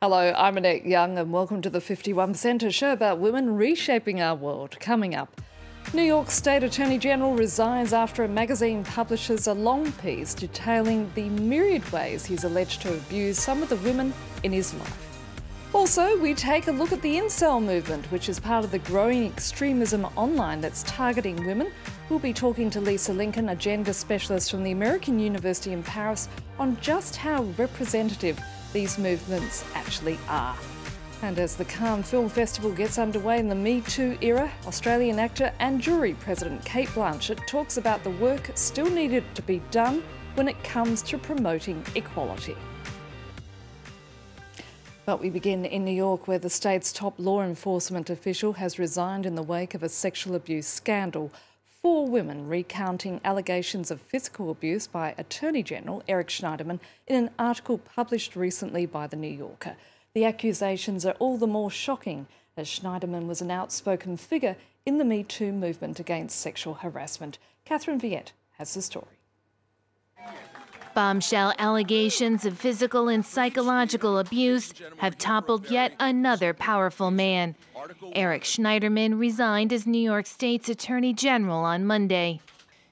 Hello, I'm Annette Young and welcome to the 51%, a show about women reshaping our world. Coming up, New York State Attorney General resigns after a magazine publishes a long piece detailing the myriad ways he's alleged to abuse some of the women in his life. Also, we take a look at the Incel movement, which is part of the growing extremism online that's targeting women. We'll be talking to Lissa Lincoln, a gender specialist from the American University in Paris, on just how representative these movements actually are. And as the Cannes Film Festival gets underway in the Me Too era, Australian actor and jury president Cate Blanchett talks about the work still needed to be done when it comes to promoting equality. But we begin in New York, where the state's top law enforcement official has resigned in the wake of a sexual abuse scandal. 4 women recounting allegations of physical abuse by Attorney General Eric Schneiderman in an article published recently by The New Yorker. The accusations are all the more shocking as Schneiderman was an outspoken figure in the Me Too movement against sexual harassment. Catherine Viette has the story. Bombshell allegations of physical and psychological abuse have toppled yet another powerful man. Eric Schneiderman resigned as New York State's Attorney General on Monday.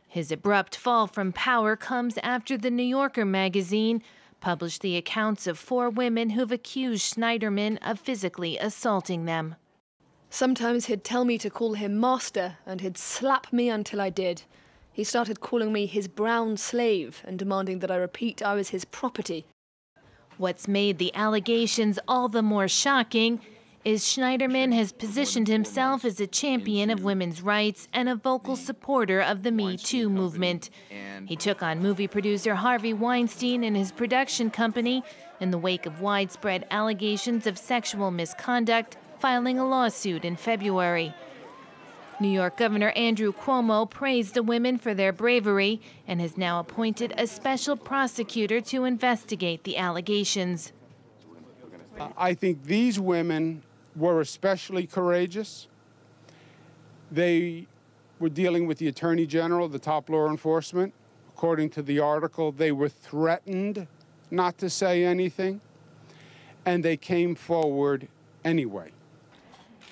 His abrupt fall from power comes after The New Yorker magazine published the accounts of 4 women who've accused Schneiderman of physically assaulting them. Sometimes he'd tell me to call him master, and he'd slap me until I did. He started calling me his brown slave and demanding that I repeat I was his property. What's made the allegations all the more shocking is Schneiderman has positioned himself as a champion of women's rights and a vocal supporter of the Me Too movement. He took on movie producer Harvey Weinstein and his production company in the wake of widespread allegations of sexual misconduct, filing a lawsuit in February. New York Governor Andrew Cuomo praised the women for their bravery and has now appointed a special prosecutor to investigate the allegations. I think these women were especially courageous. They were dealing with the Attorney General, the top law enforcement. According to the article, they were threatened not to say anything, and they came forward anyway.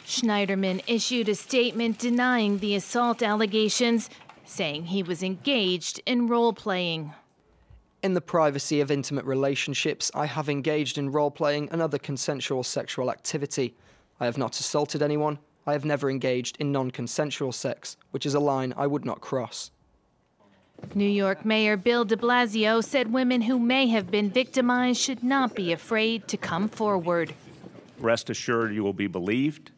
Schneiderman issued a statement denying the assault allegations, saying he was engaged in role-playing. In the privacy of intimate relationships, I have engaged in role-playing and other consensual sexual activity. I have not assaulted anyone. I have never engaged in non-consensual sex, which is a line I would not cross. New York Mayor Bill de Blasio said women who may have been victimized should not be afraid to come forward. Rest assured you will be believed,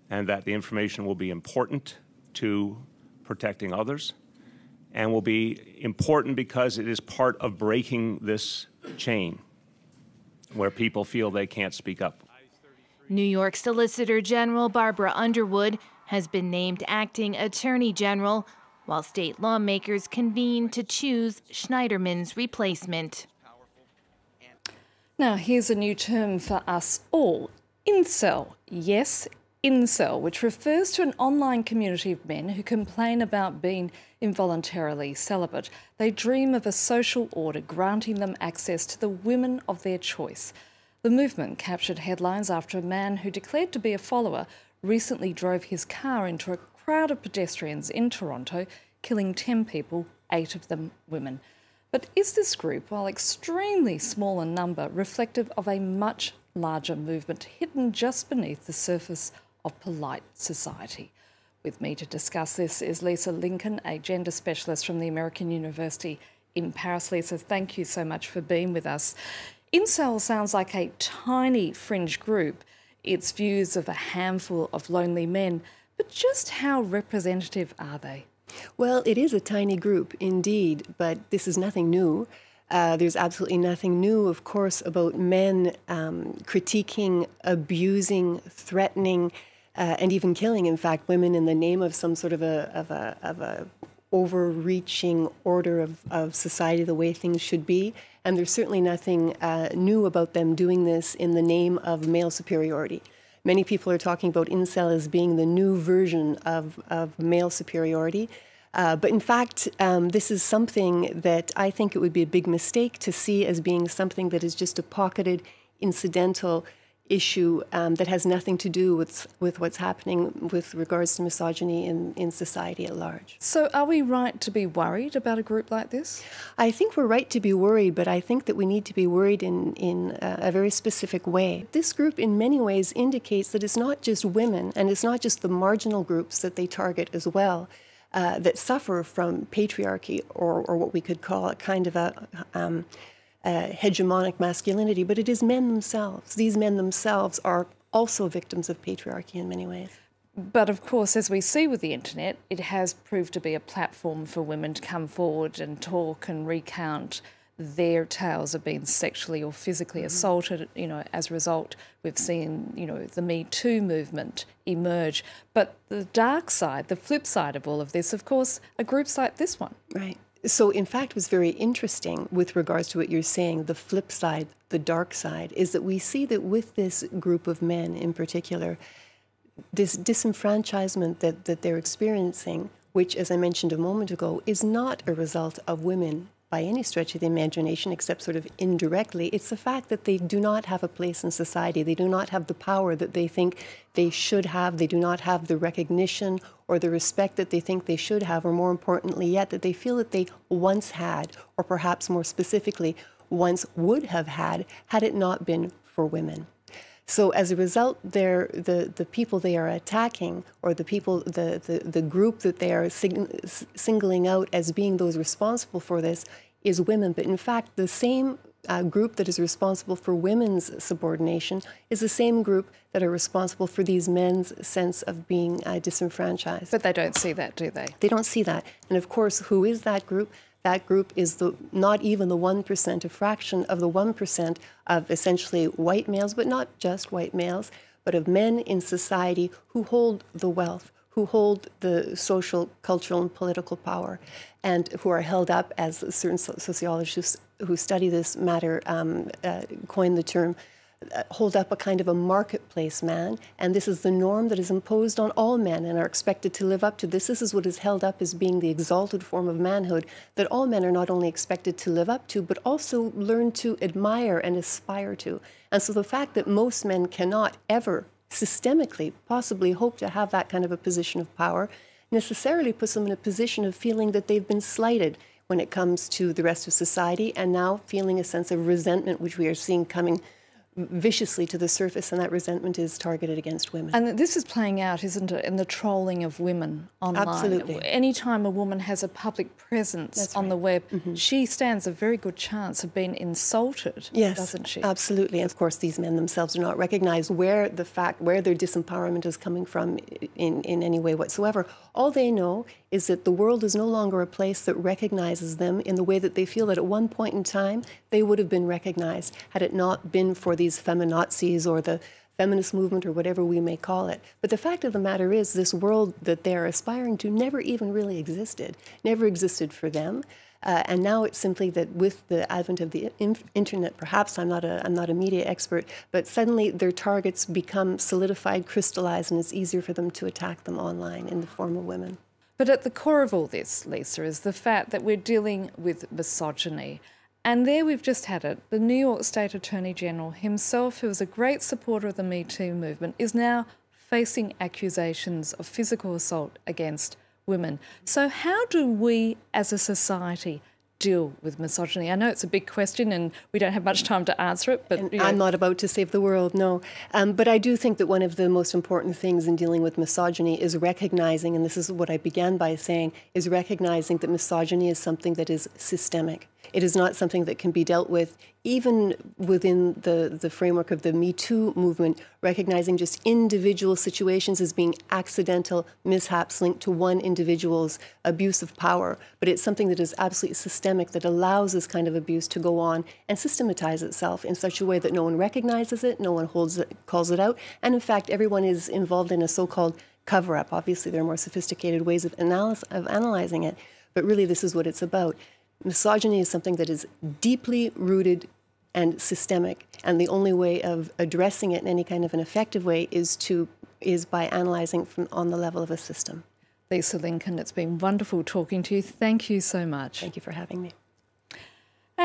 and that the information will be important to protecting others, and will be important because it is part of breaking this chain where people feel they can't speak up. New York Solicitor General Barbara Underwood has been named acting Attorney General, while state lawmakers convene to choose Schneiderman's replacement. Now, here's a new term for us all. Incel. Yes, Incel, which refers to an online community of men who complain about being involuntarily celibate. They dream of a social order granting them access to the women of their choice. The movement captured headlines after a man who declared to be a follower recently drove his car into a crowd of pedestrians in Toronto, killing 10 people, 8 of them women. But is this group, while extremely small in number, reflective of a much larger movement hidden just beneath the surface of polite society? With me to discuss this is Lissa Lincoln, a gender specialist from the American University in Paris. Lissa, thank you so much for being with us. Incel sounds like a tiny fringe group. It's views of a handful of lonely men, but just how representative are they? Well, it is a tiny group indeed, but this is nothing new. There's absolutely nothing new, of course, about men critiquing, abusing, threatening, and even killing, in fact, women in the name of some sort of a overreaching order of society, the way things should be. And there's certainly nothing new about them doing this in the name of male superiority. Many people are talking about incel as being the new version of male superiority. But in fact, this is something that I think it would be a big mistake to see as being something that is just a pocketed incidental issue that has nothing to do with what's happening with regards to misogyny in society at large. So are we right to be worried about a group like this? I think we're right to be worried, but I think that we need to be worried in a very specific way. This group in many ways indicates that it's not just women, and it's not just the marginal groups that they target as well, that suffer from patriarchy or what we could call a kind of a hegemonic masculinity, but it is men themselves. These men themselves are also victims of patriarchy in many ways. But of course, as we see with the internet, it has proved to be a platform for women to come forward and talk and recount their tales of being sexually or physically assaulted. You know, as a result, we've seen, you know, the Me Too movement emerge. But the dark side, the flip side of all of this, of course, are groups like this one. Right. So, in fact, what's very interesting with regards to what you're saying, the flip side, the dark side, is that we see that with this group of men in particular, this disenfranchisement that they're experiencing, which, as I mentioned a moment ago, is not a result of women by any stretch of the imagination, except sort of indirectly. It's the fact that they do not have a place in society. They do not have the power that they think they should have. They do not have the recognition or the respect that they think they should have, or more importantly yet, that they feel that they once had, or perhaps more specifically, once would have had it not been for women. So as a result, the people they are attacking, or the people, the group that they are singling out as being those responsible for this, is women. But in fact, the same group that is responsible for women's subordination is the same group that are responsible for these men's sense of being disenfranchised. But they don't see that, do they? They don't see that. And of course, who is that group? That group is not even the 1%, a fraction of the 1% of essentially white males, but not just white males, but of men in society who hold the wealth, who hold the social, cultural, and political power, and who are held up, as certain sociologists who study this matter coin the term, hold up a kind of a marketplace man, and this is the norm that is imposed on all men and are expected to live up to this. This is what is held up as being the exalted form of manhood that all men are not only expected to live up to, but also learn to admire and aspire to. And so the fact that most men cannot ever systemically possibly hope to have that kind of a position of power necessarily puts them in a position of feeling that they've been slighted when it comes to the rest of society, and now feeling a sense of resentment, which we are seeing coming viciously to the surface, and that resentment is targeted against women. And this is playing out, isn't it, in the trolling of women online? Absolutely. Anytime a woman has a public presence on the web, she stands a very good chance of being insulted, doesn't she? Absolutely. And of course, these men themselves do not recognize where their disempowerment is coming from in any way whatsoever. All they know is that the world is no longer a place that recognizes them in the way that they feel that at one point in time they would have been recognized had it not been for these feminazis or the feminist movement or whatever we may call it. But the fact of the matter is, this world that they're aspiring to never even really existed, never existed for them. And now it's simply that with the advent of the internet, perhaps I'm not a media expert, but suddenly their targets become solidified, crystallized, and it's easier for them to attack them online in the form of women. But at the core of all this, Lissa, is the fact that we're dealing with misogyny. And there we've just had it. The New York State Attorney General himself, who was a great supporter of the Me Too movement, is now facing accusations of physical assault against women. So how do we as a society deal with misogyny? I know it's a big question and we don't have much time to answer it, but I'm not about to save the world, no. But I do think that one of the most important things in dealing with misogyny is recognizing, and this is what I began by saying, is recognizing that misogyny is something that is systemic. It is not something that can be dealt with even within the framework of the Me Too movement, recognizing just individual situations as being accidental mishaps linked to one individual's abuse of power. But it's something that is absolutely systemic, that allows this kind of abuse to go on and systematize itself in such a way that no one recognizes it, no one calls it out, and in fact everyone is involved in a so-called cover-up. Obviously there are more sophisticated ways of analyzing it, but really this is what it's about. Misogyny is something that is deeply rooted and systemic, and the only way of addressing it in any kind of an effective way is by analyzing from on the level of a system. Lissa Lincoln, it's been wonderful talking to you. Thank you so much. Thank you for having me.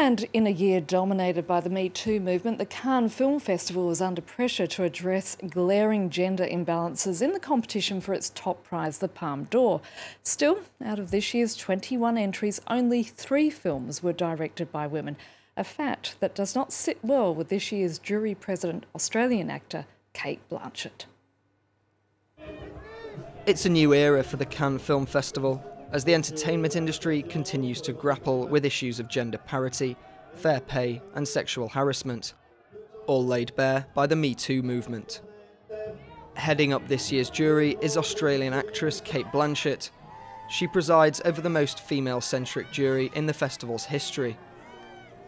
And in a year dominated by the Me Too movement, the Cannes Film Festival was under pressure to address glaring gender imbalances in the competition for its top prize, the Palme d'Or. Still, out of this year's 21 entries, only 3 films were directed by women, a fact that does not sit well with this year's jury president, Australian actor Cate Blanchett. It's a new era for the Cannes Film Festival, as the entertainment industry continues to grapple with issues of gender parity, fair pay and sexual harassment, all laid bare by the Me Too movement. Heading up this year's jury is Australian actress Cate Blanchett. She presides over the most female-centric jury in the festival's history.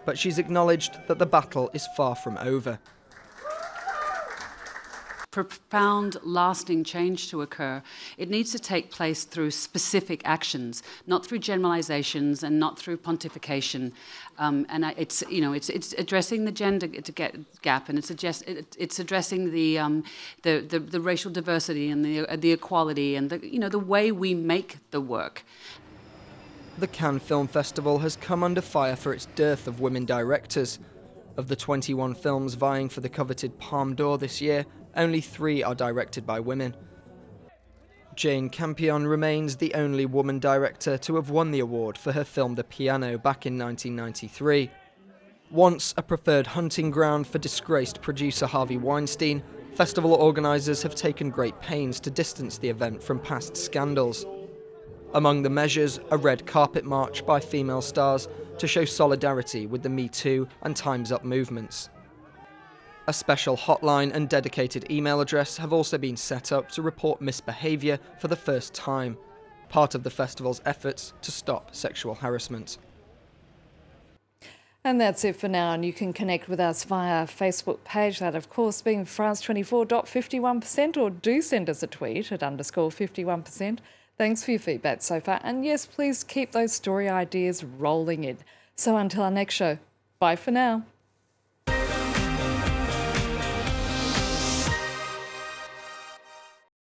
But she's acknowledged that the battle is far from over. Profound, lasting change to occur, it needs to take place through specific actions, not through generalizations and not through pontification. It's addressing the gender gap, and it's addressing the racial diversity and the equality and the way we make the work. The Cannes Film Festival has come under fire for its dearth of women directors. Of the 21 films vying for the coveted Palme d'Or this year, only 3 are directed by women. Jane Campion remains the only woman director to have won the award for her film The Piano back in 1993. Once a preferred hunting ground for disgraced producer Harvey Weinstein, festival organisers have taken great pains to distance the event from past scandals. Among the measures, a red carpet march by female stars to show solidarity with the Me Too and Time's Up movements. A special hotline and dedicated email address have also been set up to report misbehaviour for the first time, part of the festival's efforts to stop sexual harassment. And that's it for now, and you can connect with us via our Facebook page, that of course being France24.51%, or do send us a tweet at _51%. Thanks for your feedback so far, and yes, please keep those story ideas rolling in. So until our next show, bye for now.